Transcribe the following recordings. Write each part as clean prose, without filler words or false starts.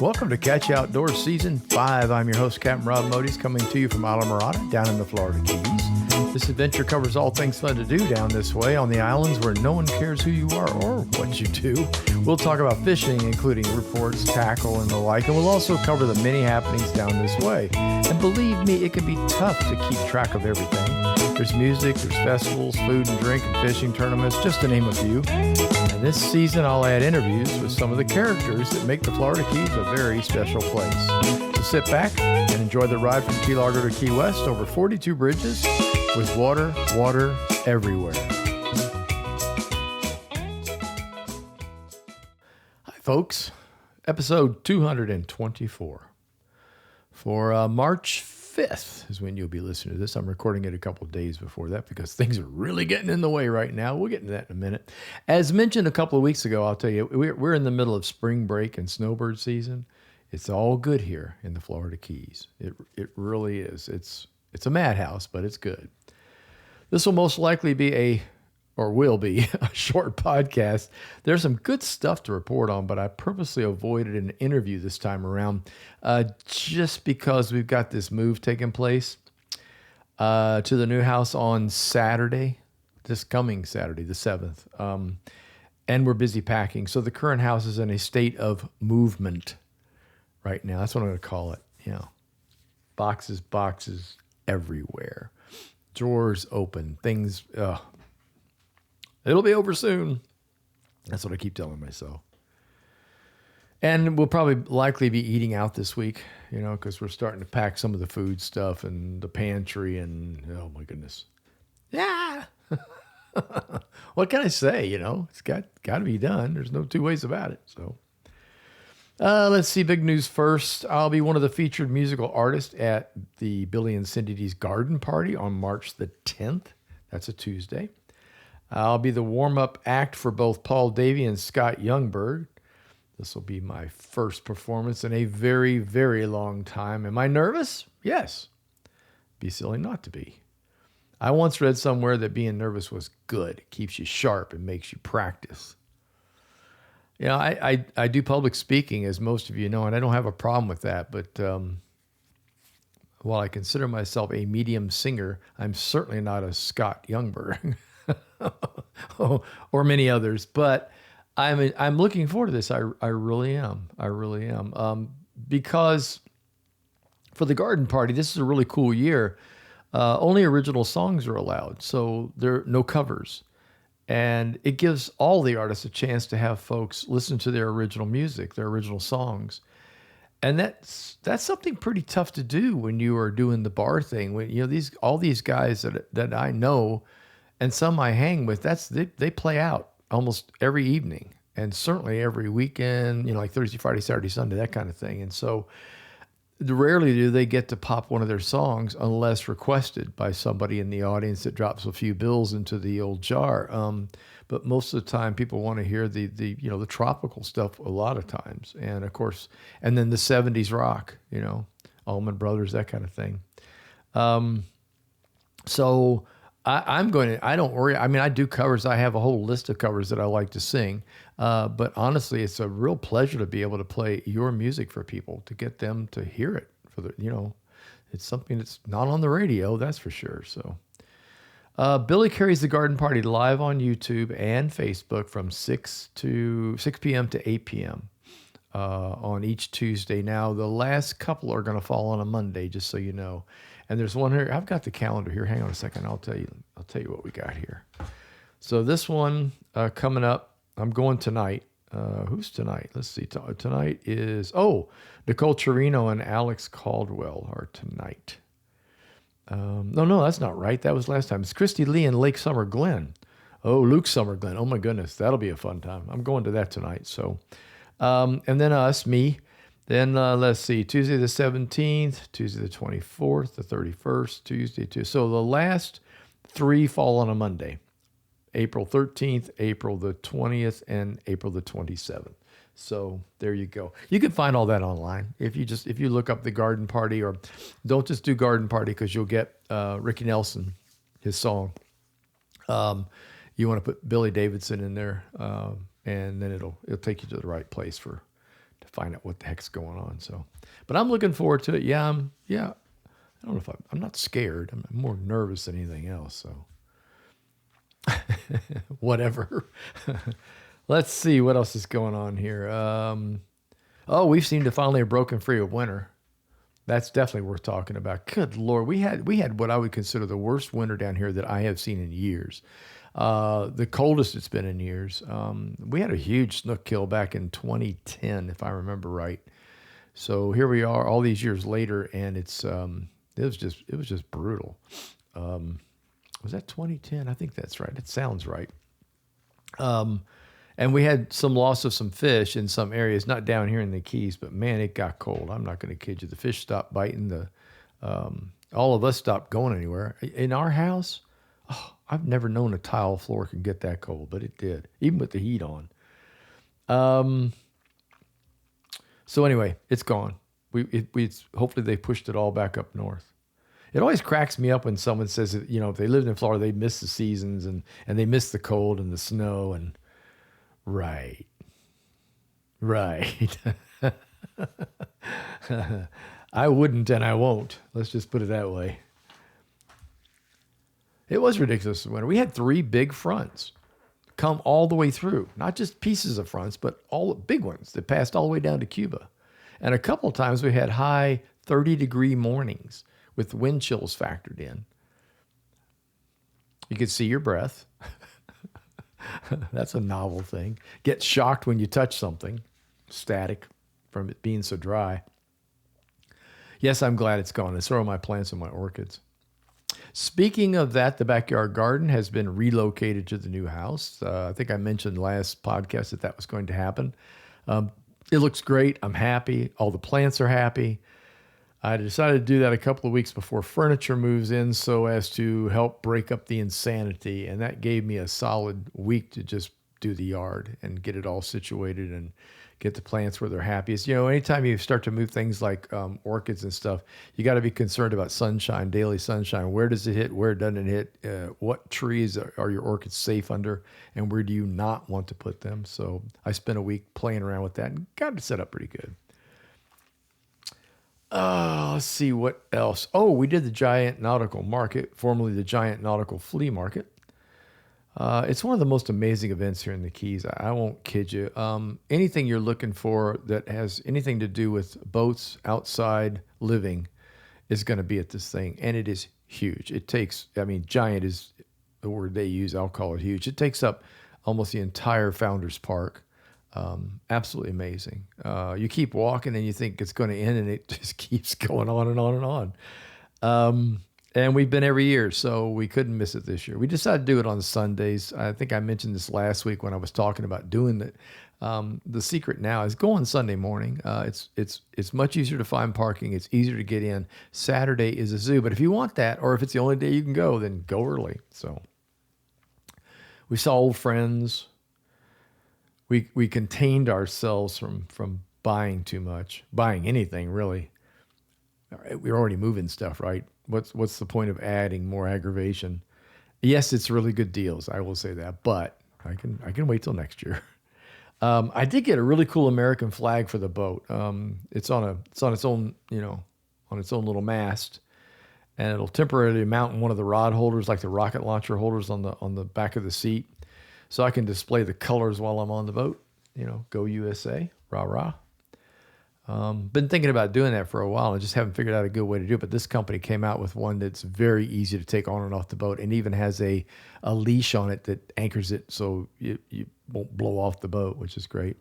Welcome to Catch You Outdoors Season 5. I'm your host, Captain Rob Modis, coming to you from Islamorada, down in the Florida Keys. This adventure covers all things fun to do down this way on the islands where no one cares who you are or what you do. We'll talk about fishing, including reports, tackle, and the like, and we'll also cover the many happenings down this way. And believe me, it can be tough to keep track of everything. There's music, there's festivals, food and drink, and fishing tournaments, just to name a few. And this season, I'll add interviews with some of the characters that make the Florida Keys a very special place. So sit back and enjoy the ride from Key Largo to Key West over 42 bridges with water everywhere. Hi, folks. Episode 224. For March 5th is when you'll be listening to this. I'm recording it a couple of days before that because things are really getting in the way right now. We'll get into that in a minute. As mentioned a couple of weeks ago, I'll tell you, we're in the middle of spring break and snowbird season. It's all good here in the Florida Keys. It really is. It's a madhouse, but it's good. This will most likely be will be a short podcast. There's some good stuff to report on, but I purposely avoided an interview this time around just because we've got this move taking place to the new house on Saturday, this coming Saturday, the 7th. And we're busy packing. So the current house is in a state of movement right now. That's what I'm going to call it. Boxes everywhere. Drawers open. Things... It'll be over soon. That's what I keep telling myself. And we'll probably likely be eating out this week, because we're starting to pack some of the food stuff and the pantry and, oh my goodness. Yeah. What can I say? It's got to be done. There's no two ways about it. So let's see. Big news first. I'll be one of the featured musical artists at the Billy and Cindy D's garden party on March the 10th. That's a Tuesday. I'll be the warm-up act for both Paul Davey and Scott Youngberg. This will be my first performance in a very, very long time. Am I nervous? Yes. Be silly not to be. I once read somewhere that being nervous was good. It keeps you sharp and makes you practice. I do public speaking, as most of you know, and I don't have a problem with that. But while I consider myself a medium singer, I'm certainly not a Scott Youngberg. Or many others, but I'm looking forward to this. I really am. Because for the garden party, this is a really cool year. Only original songs are allowed, so there are no covers, and it gives all the artists a chance to have folks listen to their original music, their original songs, and that's something pretty tough to do when you are doing the bar thing. When all these guys that I know. And some I hang with, they play out almost every evening and certainly every weekend, like Thursday, Friday, Saturday, Sunday, that kind of thing. And so rarely do they get to pop one of their songs unless requested by somebody in the audience that drops a few bills into the old jar. But most of the time people want to hear the tropical stuff a lot of times. And of course, and then the 70s rock, Allman Brothers, that kind of thing. So I don't worry. I mean, I do covers. I have a whole list of covers that I like to sing. But honestly, it's a real pleasure to be able to play your music for people, to get them to hear it it's something that's not on the radio, that's for sure. So, Billy Carries the Garden Party live on YouTube and Facebook from 6 p.m. to 8 p.m. On each Tuesday. Now, the last couple are going to fall on a Monday, just so you know. And there's one here. I've got the calendar here. Hang on a second. I'll tell you what we got here. So this one coming up, I'm going tonight. Who's tonight? Let's see. Tonight is, Nicole Chirino and Alex Caldwell are tonight. No, that's not right. That was last time. It's Christy Lee and Lake Summer Glen. Oh, Luke Summer Glen. Oh my goodness. That'll be a fun time. I'm going to that tonight. So, and then me. Then let's see, Tuesday the 17th, Tuesday the 24th, the 31st, Tuesday too. So the last three fall on a Monday, April 13th, April the 20th, and April the 27th. So there you go. You can find all that online if you look up the garden party, or don't just do garden party because you'll get Ricky Nelson, his song. You want to put Billy Davidson in there, and then it'll take you to the right place to find out what the heck's going on. So, but I'm looking forward to it. Yeah, I don't know if I'm not scared. I'm more nervous than anything else. So, whatever. Let's see what else is going on here. Oh, we've seemed to finally have broken free of winter. That's definitely worth talking about. Good Lord, we had what I would consider the worst winter down here that I have seen in years. The coldest it's been in years. We had a huge snook kill back in 2010, if I remember right. So here we are, all these years later, and it was just brutal. Was that 2010? I think that's right. It sounds right. And we had some loss of some fish in some areas, not down here in the Keys, but man, it got cold. I'm not going to kid you. The fish stopped biting. All of us stopped going anywhere. In our house, I've never known a tile floor can get that cold, but it did, even with the heat on. So anyway, it's gone. Hopefully they pushed it all back up north. It always cracks me up when someone says that, if they lived in Florida, they miss the seasons and they miss the cold and the snow and right. I wouldn't and I won't. Let's just put it that way. It was ridiculous this winter. We had 3 big fronts come all the way through, not just pieces of fronts, but all the big ones that passed all the way down to Cuba. And a couple of times we had high 30-degree mornings with wind chills factored in. You could see your breath. That's a novel thing. Get shocked when you touch something. Static from it being so dry. Yes, I'm glad it's gone. And so are my plants and my orchids. Speaking of that, the backyard garden has been relocated to the new house. I think I mentioned last podcast that was going to happen. It looks great. I'm happy. All the plants are happy. I decided to do that a couple of weeks before furniture moves in so as to help break up the insanity. And that gave me a solid week to just do the yard and get it all situated and get the plants where they're happiest. Anytime you start to move things like orchids and stuff, you got to be concerned about sunshine, daily sunshine. Where does it hit? Where doesn't it hit? What trees are your orchids safe under? And where do you not want to put them? So I spent a week playing around with that and got it set up pretty good. Let's see what else. Oh, we did the Giant Nautical Market, formerly the Giant Nautical Flea Market. It's one of the most amazing events here in the Keys. I won't kid you. Anything you're looking for that has anything to do with boats, outside living, is going to be at this thing. And it is huge. Giant is the word they use. I'll call it huge. It takes up almost the entire Founders Park. Absolutely amazing. You keep walking and you think it's going to end, and it just keeps going on and on and on. And we've been every year, so we couldn't miss it this year. We decided to do it on Sundays. I think I mentioned this last week when I was talking about doing it. The secret now is go on Sunday morning. It's much easier to find parking. It's easier to get in. Saturday is a zoo, but if you want that, or if it's the only day you can go, then go early. So we saw old friends. We contained ourselves from buying too much, buying anything really. We're already moving stuff, right? What's the point of adding more aggravation? Yes, it's really good deals. I will say that, but I can wait till next year. I did get a really cool American flag for the boat. It's on its own, on its own little mast, and it'll temporarily mount in one of the rod holders, like the rocket launcher holders on the back of the seat, so I can display the colors while I'm on the boat. Go USA, rah rah. Been thinking about doing that for a while and just haven't figured out a good way to do it. But this company came out with one that's very easy to take on and off the boat, and even has a leash on it that anchors it so you won't blow off the boat, which is great.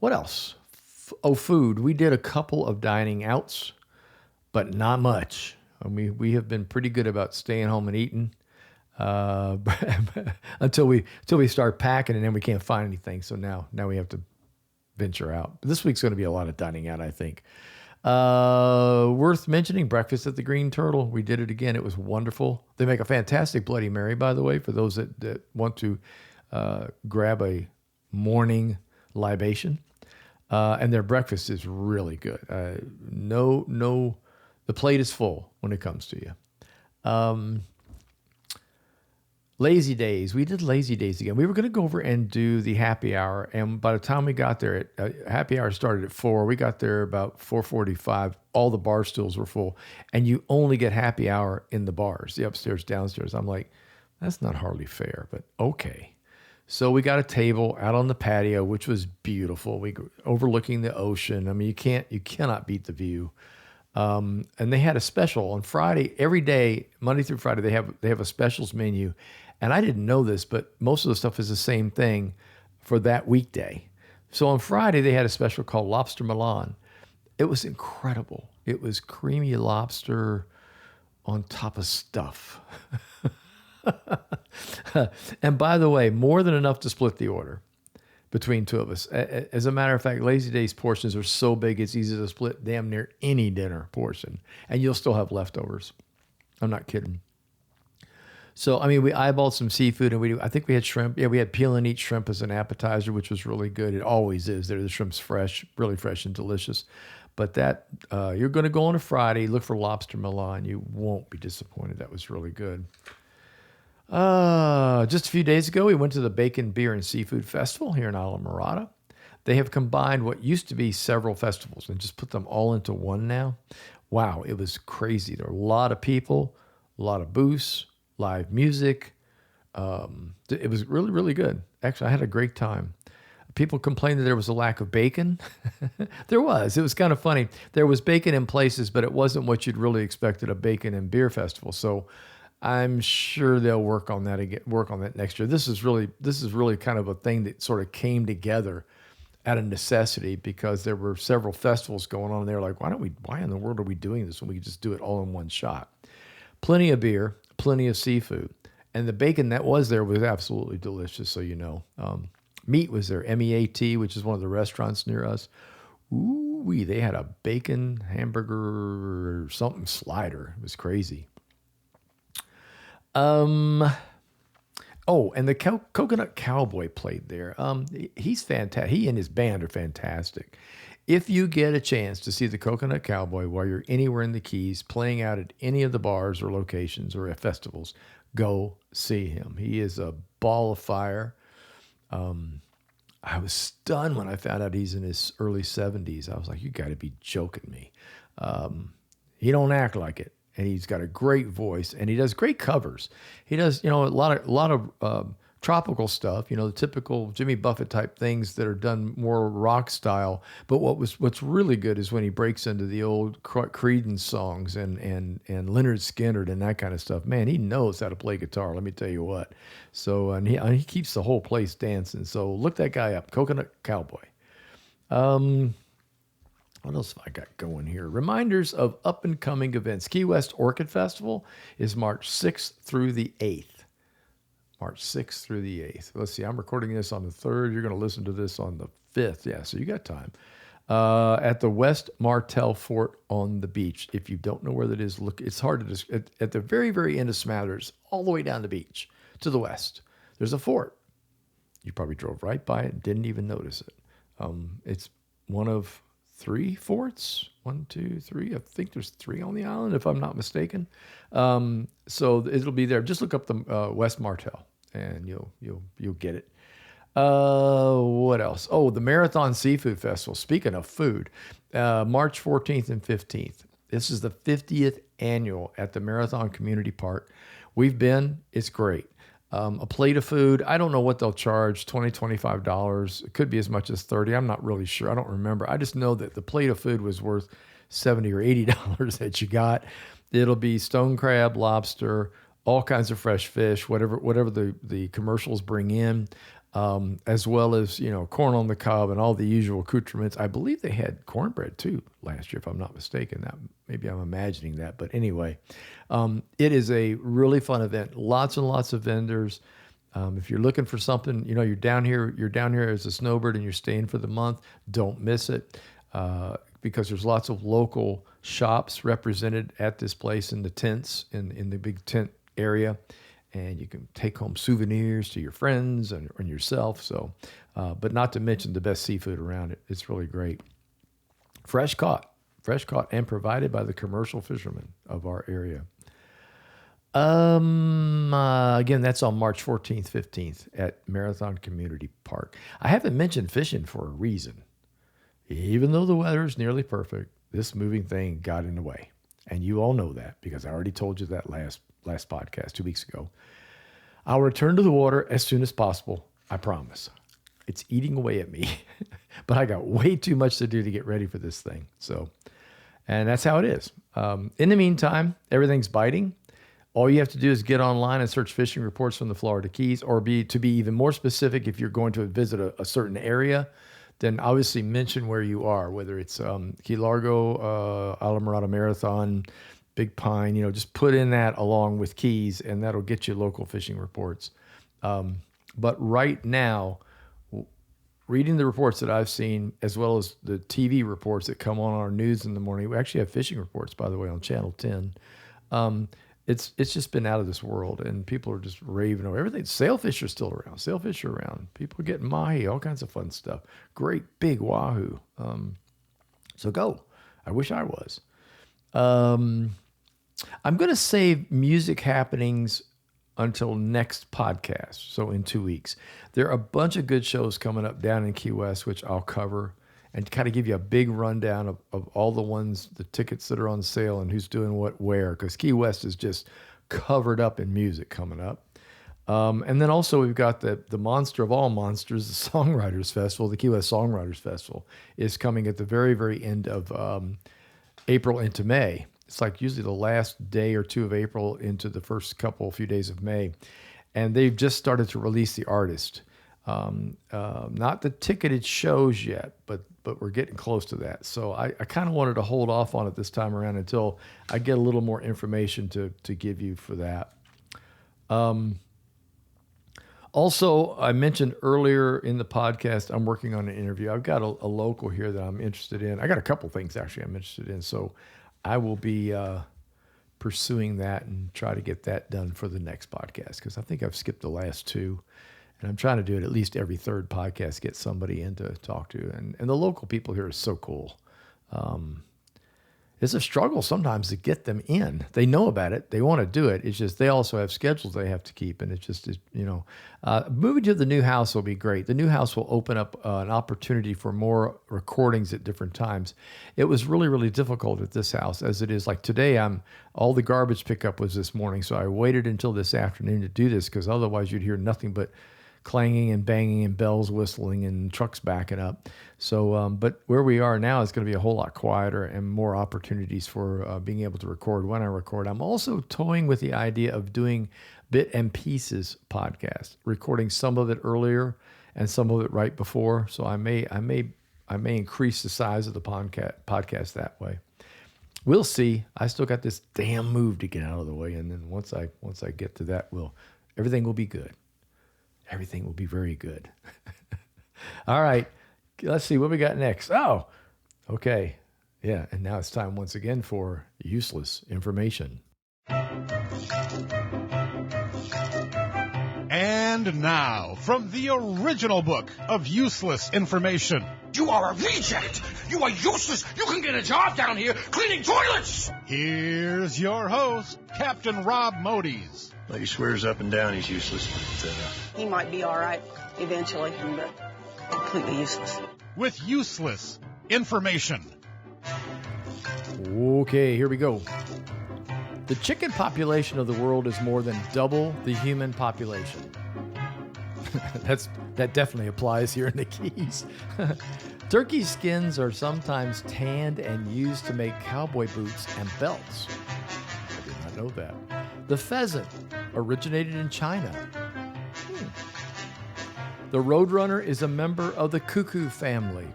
What else? Food. We did a couple of dining outs, but not much. We have been pretty good about staying home and eating until we start packing, and then we can't find anything. So now we have to venture out. This week's going to be a lot of dining out, I think. Worth mentioning, breakfast at the Green Turtle. We did it again. It was wonderful. They make a fantastic Bloody Mary, by the way, for those that want to grab a morning libation. And their breakfast is really good. The plate is full when it comes to you. Lazy Days. We did Lazy Days again. We were going to go over and do the happy hour, and by the time we got there, happy hour started at 4. We got there about 4:45. All the bar stools were full, and you only get happy hour in the bars, the upstairs, downstairs. I'm like, that's not hardly fair, but okay. So we got a table out on the patio, which was beautiful. We overlooking the ocean. I mean, you cannot beat the view. And they had a special on Friday every day, Monday through Friday. They have a specials menu, and I didn't know this, but most of the stuff is the same thing for that weekday. So on Friday they had a special called Lobster Milan. It was incredible. It was creamy lobster on top of stuff. And by the way, more than enough to split the order between two of us. As a matter of fact, Lazy Days portions are so big, it's easy to split damn near any dinner portion, and you'll still have leftovers. I'm not kidding. So, I mean, we eyeballed some seafood, and I think we had shrimp. Yeah, we had peel and eat shrimp as an appetizer, which was really good. It always is. The shrimp's fresh, really fresh and delicious. But that, you're going to go on a Friday, look for Lobster Milan. You won't be disappointed. That was really good. Just a few days ago, we went to the Bacon, Beer, and Seafood Festival here in Islamorada. They have combined what used to be several festivals and just put them all into one now. Wow, it was crazy. There were a lot of people, a lot of booths, live music. It was really, really good. Actually, I had a great time. People complained that there was a lack of bacon. There was. It was kind of funny. There was bacon in places, but it wasn't what you'd really expect at a bacon and beer festival. So I'm sure they'll work on that again, work on that next year. This is really kind of a thing that sort of came together out of necessity because there were several festivals going on. And they're like, why in the world are we doing this when we could just do it all in one shot? Plenty of beer, plenty of seafood, and the bacon that was there was absolutely delicious. So, meat was there, MEAT, which is one of the restaurants near us. Ooh, they had a bacon hamburger or something slider. It was crazy. Oh, and the Coconut Cowboy played there. He's fantastic. He and his band are fantastic. If you get a chance to see the Coconut Cowboy while you're anywhere in the Keys, playing out at any of the bars or locations or at festivals, go see him. He is a ball of fire. I was stunned when I found out he's in his early 70s. I was like, you got to be joking me. He don't act like it. And he's got a great voice, and he does great covers. He does, a lot of tropical stuff, the typical Jimmy Buffett type things that are done more rock style. But what's really good is when he breaks into the old Creedence songs and Lynyrd Skynyrd and that kind of stuff. Man, he knows how to play guitar. Let me tell you what. So and he keeps the whole place dancing. So look that guy up, Coconut Cowboy. What else have I got going here? Reminders of up-and-coming events. Key West Orchid Festival is March 6th through the 8th. March 6th through the 8th. Let's see, I'm recording this on the 3rd. You're going to listen to this on the 5th. Yeah, so you got time. At the West Martel Fort on the beach. If you don't know where that is, look, it's hard to describe. At the very, very end of Smathers, all the way down the beach to the west, there's a fort. You probably drove right by it and didn't even notice it. It's one of 3 forts. 1, 2, 3. I think there's 3 on the island, if I'm not mistaken. So it'll be there. Just look up the West Martel, and you'll get it. What else? Oh, the Marathon Seafood Festival. Speaking of food, March 14th and 15th. This is the 50th annual at the Marathon Community Park. We've been. It's great. A plate of food, I don't know what they'll charge, $20, $25. It could be as much as $30. I'm not really sure. I don't remember. I just know that the plate of food was worth $70 or $80 that you got. It'll be stone crab, lobster, all kinds of fresh fish, whatever the commercials bring in, as well as, corn on the cob and all the usual accoutrements. I believe they had cornbread too last year, if I'm not mistaken. Maybe I'm imagining that, but anyway, it is a really fun event. Lots and lots of vendors. If you're looking for something, you're down here as a snowbird and you're staying for the month, don't miss it, because there's lots of local shops represented at this place in the tents, in the big tent area. And you can take home souvenirs to your friends and yourself. So, but not to mention the best seafood around it. It's really great. Fresh caught and provided by the commercial fishermen of our area. Again, that's on March 14th, 15th at Marathon Community Park. I haven't mentioned fishing for a reason. Even though the weather is nearly perfect, this moving thing got in the way. And you all know that because I already told you that last podcast 2 weeks ago. I'll return to the water as soon as possible. I promise. It's eating away at me, but I got way too much to do to get ready for this thing. So, and that's how it is. In the meantime, everything's biting. All you have to do is get online and search fishing reports from the Florida Keys, or to be even more specific, if you're going to visit a certain area, then obviously mention where you are, whether it's Key Largo, Islamorada Marathon, Big Pine, just put in that along with Keys, and that'll get you local fishing reports. But right now, reading the reports that I've seen, as well as the TV reports that come on our news in the morning, we actually have fishing reports, by the way, on Channel 10. It's just been out of this world, and people are just raving over everything. Sailfish are still around. Sailfish are around. People are getting mahi, all kinds of fun stuff. Great big wahoo. So go. I wish I was. I'm going to save music happenings until next podcast, so in 2 weeks. There are a bunch of good shows coming up down in Key West, which I'll cover and kind of give you a big rundown of all the tickets that are on sale and who's doing what where, because Key West is just covered up in music coming up. And then also we've got the monster of all monsters, the Songwriters Festival, the Key West Songwriters Festival is coming at the very, very end of April into May. It's like usually the last day or two of April into the first few days of May. And they've just started to release the artist. Not the ticketed shows yet, but we're getting close to that. So I kind of wanted to hold off on it this time around until I get a little more information to give you for that. Also, I mentioned earlier in the podcast, I'm working on an interview. I've got a local here that I'm interested in. I got a couple things actually I'm interested in. So I will be pursuing that and try to get that done for the next podcast, because I think I've skipped the last two. And I'm trying to do it at least every third podcast, get somebody in to talk to. And the local people here are so cool. It's a struggle sometimes to get them in. They know about it. They want to do it. It's just they also have schedules they have to keep. And it's just, moving to the new house will be great. The new house will open up an opportunity for more recordings at different times. It was really, really difficult at this house as it is. Like today, all the garbage pickup was this morning. So I waited until this afternoon to do this, because otherwise you'd hear nothing but clanging and banging and bells whistling and trucks backing up. So, but where we are now is going to be a whole lot quieter and more opportunities for being able to record when I record. I'm also toying with the idea of doing Bit and Pieces podcast, recording some of it earlier and some of it right before. So I may increase the size of the podcast that way. We'll see. I still got this damn move to get out of the way, and then once I get to that, everything will be good. Everything will be very good. All right. Let's see what we got next. Oh, okay. Yeah. And now it's time once again for useless information. And now, from the original book of useless information. You are a reject. You are useless. You can get a job down here cleaning toilets. Here's your host, Captain Rob Modies. Well, he swears up and down he's useless, but he might be all right eventually, but completely useless. With useless information. Okay, here we go. The chicken population of the world is more than double the human population. That definitely applies here in the Keys. Turkey skins are sometimes tanned and used to make cowboy boots and belts. I did not know that. The pheasant originated in China. The roadrunner is a member of the cuckoo family.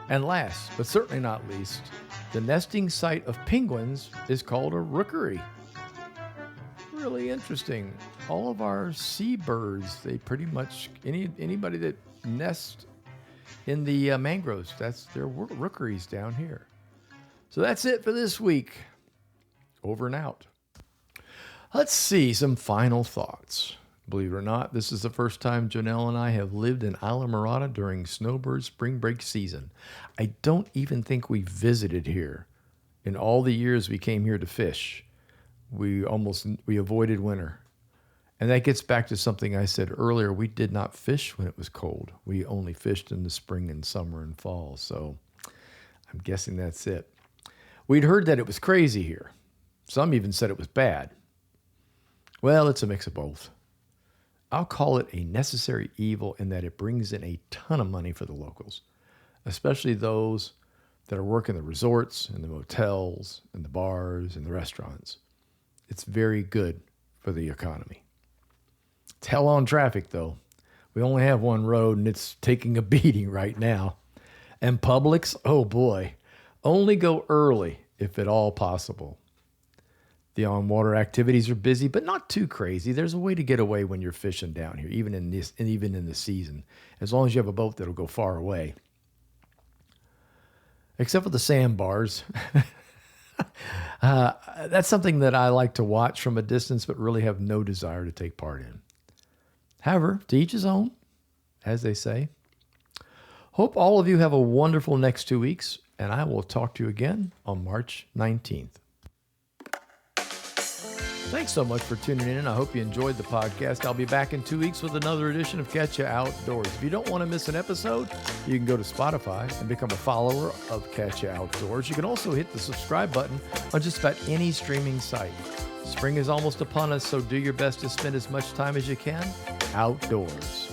And last, but certainly not least, the nesting site of penguins is called a rookery. Really interesting. All of our seabirds, they pretty much, anybody that nests in the mangroves, that's their rookeries down here. So that's it for this week. Over and out. Let's see some final thoughts. Believe it or not, this is the first time Janelle and I have lived in Islamorada during snowbird spring break season. I don't even think we visited here in all the years we came here to fish. we avoided winter. And that gets back to something I said earlier. We did not fish when it was cold. We only fished in the spring and summer and fall. So I'm guessing that's it. We'd heard that it was crazy here. Some even said it was bad. Well, it's a mix of both. I'll call it a necessary evil in that it brings in a ton of money for the locals, especially those that are working the resorts and the motels and the bars and the restaurants. It's very good for the economy. It's hell on traffic, though. We only have one road, and it's taking a beating right now. And Publix, oh boy, only go early if at all possible. The on-water activities are busy, but not too crazy. There's a way to get away when you're fishing down here, even in the season, as long as you have a boat that'll go far away. Except for the sandbars. That's something that I like to watch from a distance, but really have no desire to take part in. However, to each his own, as they say. Hope all of you have a wonderful next 2 weeks, and I will talk to you again on March 19th. Thanks so much for tuning in. I hope you enjoyed the podcast. I'll be back in 2 weeks with another edition of Catch Ya Outdoors. If you don't want to miss an episode, you can go to Spotify and become a follower of Catch Ya Outdoors. You can also hit the subscribe button on just about any streaming site. Spring is almost upon us, so do your best to spend as much time as you can outdoors.